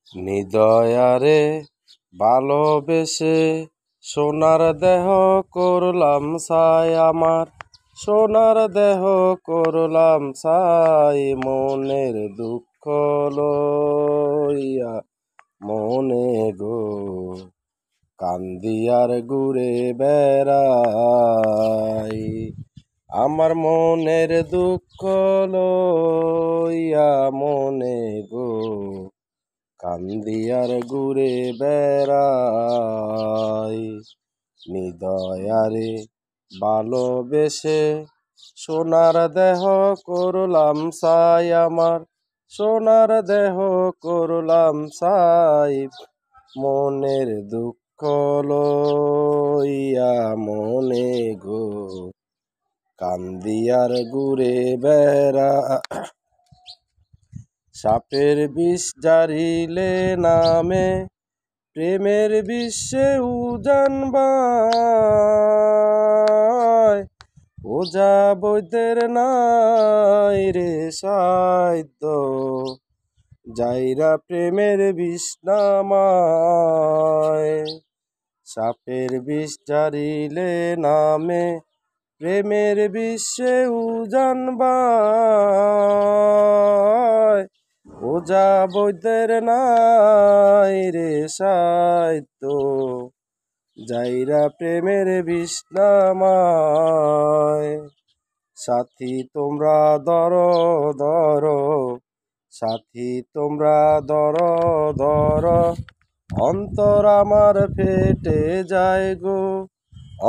নিদয়ারে ভালোবেসে সোনার দেহ করলাম ছাই আমার, সোনার দেহ করলাম ছাই। মনের দুঃখ লইয়া মনে গো কান্দিয়ার ঘুরে বেড়াই। আমার মনের দুঃখ লইয়া মনে গো কান্দিয়ার ঘুরে বেড়াই। নিদয়ারে ভালোবেসে সোনার দেহ করলাম ছাই আমার, সোনার দেহ করলাম ছাই। মনের দুঃখ লইয়া মনে গো কান্দিয়ার ঘুরে বেড়া। সাপের বিষ জারিলে নামে প্রেমের বিশ্বে উজান বায়। ওঝা বৈদ্যের নাই রে সাধ্য, যাইরা প্রেমের বিষ নামায়। সাপের বিষ জারিলে নামে প্রেমের বিশ্বে উজান বায়। ওঝা বৈদ্যের নাই রে সাধ্য, যাইরা প্রেমের বিষ নামায়। সাথী তোমরা ধর ধর, সাথী তোমরা ধর ধর, অন্তর আমার ফেটে যায় গো,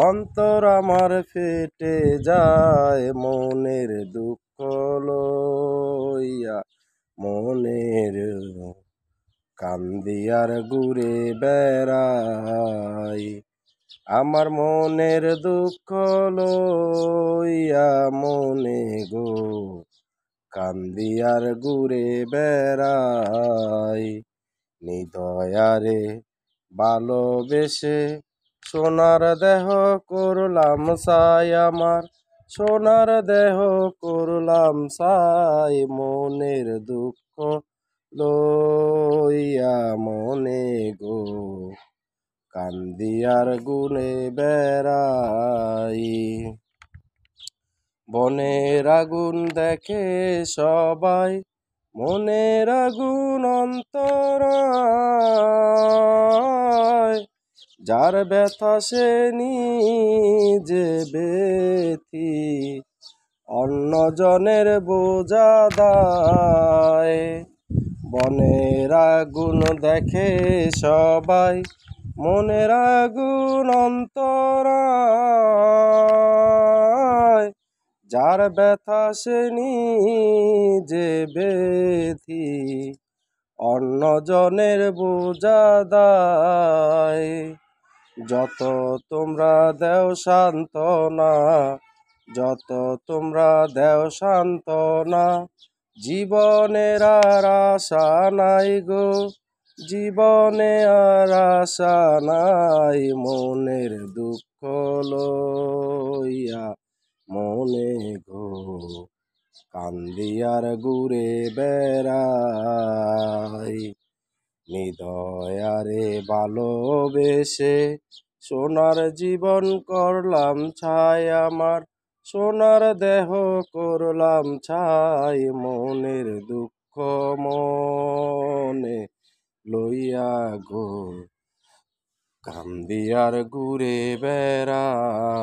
অন্তর আমার ফেটে যায়। মনের দুঃখ লইয়া মনের কান্দিয়ার ঘুরে বেড়াই। আমার মনের দুঃখ লইয়া মনে গো কান্দিয়ার ঘুরে বেড়াই। নিদয়ারে ভালোবেসে সোনার দেহ করলাম ছাই আমার, সোনার দেহ করলাম ছাই। মনের দুঃখ লইয়া মনে গো কান্দিয়ার গুনে বেড়াই। বনের আগুন দেখে সবাই, মনের আগুন অন্তরায়। যার ব্যথা সে নিজে বেথি, অন্যজনের বোঝা দায়। বনের আগুন দেখে সবাই, মনের আগুন অন্তরায়। যার ব্যথা সে নিজে বেথি, অন্যজনের বোঝা দায়। যত তোমরা দেও সান্ত্বনা, যত তোমরা দেও সান্ত্বনা, জীবনের আর আশা নাই গো, জীবনে আর আশা নাই। মনের দুঃখ লইয়া মনে গো কান্দিয়ার ঘুরে বেড়াই। নিদয়ারে ভালোবেসে সোনার জীবন করলাম ছাই আমার, সোনার দেহ করলাম ছাই। মনের দুঃখ মনে লইয়া গো কান্দিয়ার ঘুরে বেড়াই।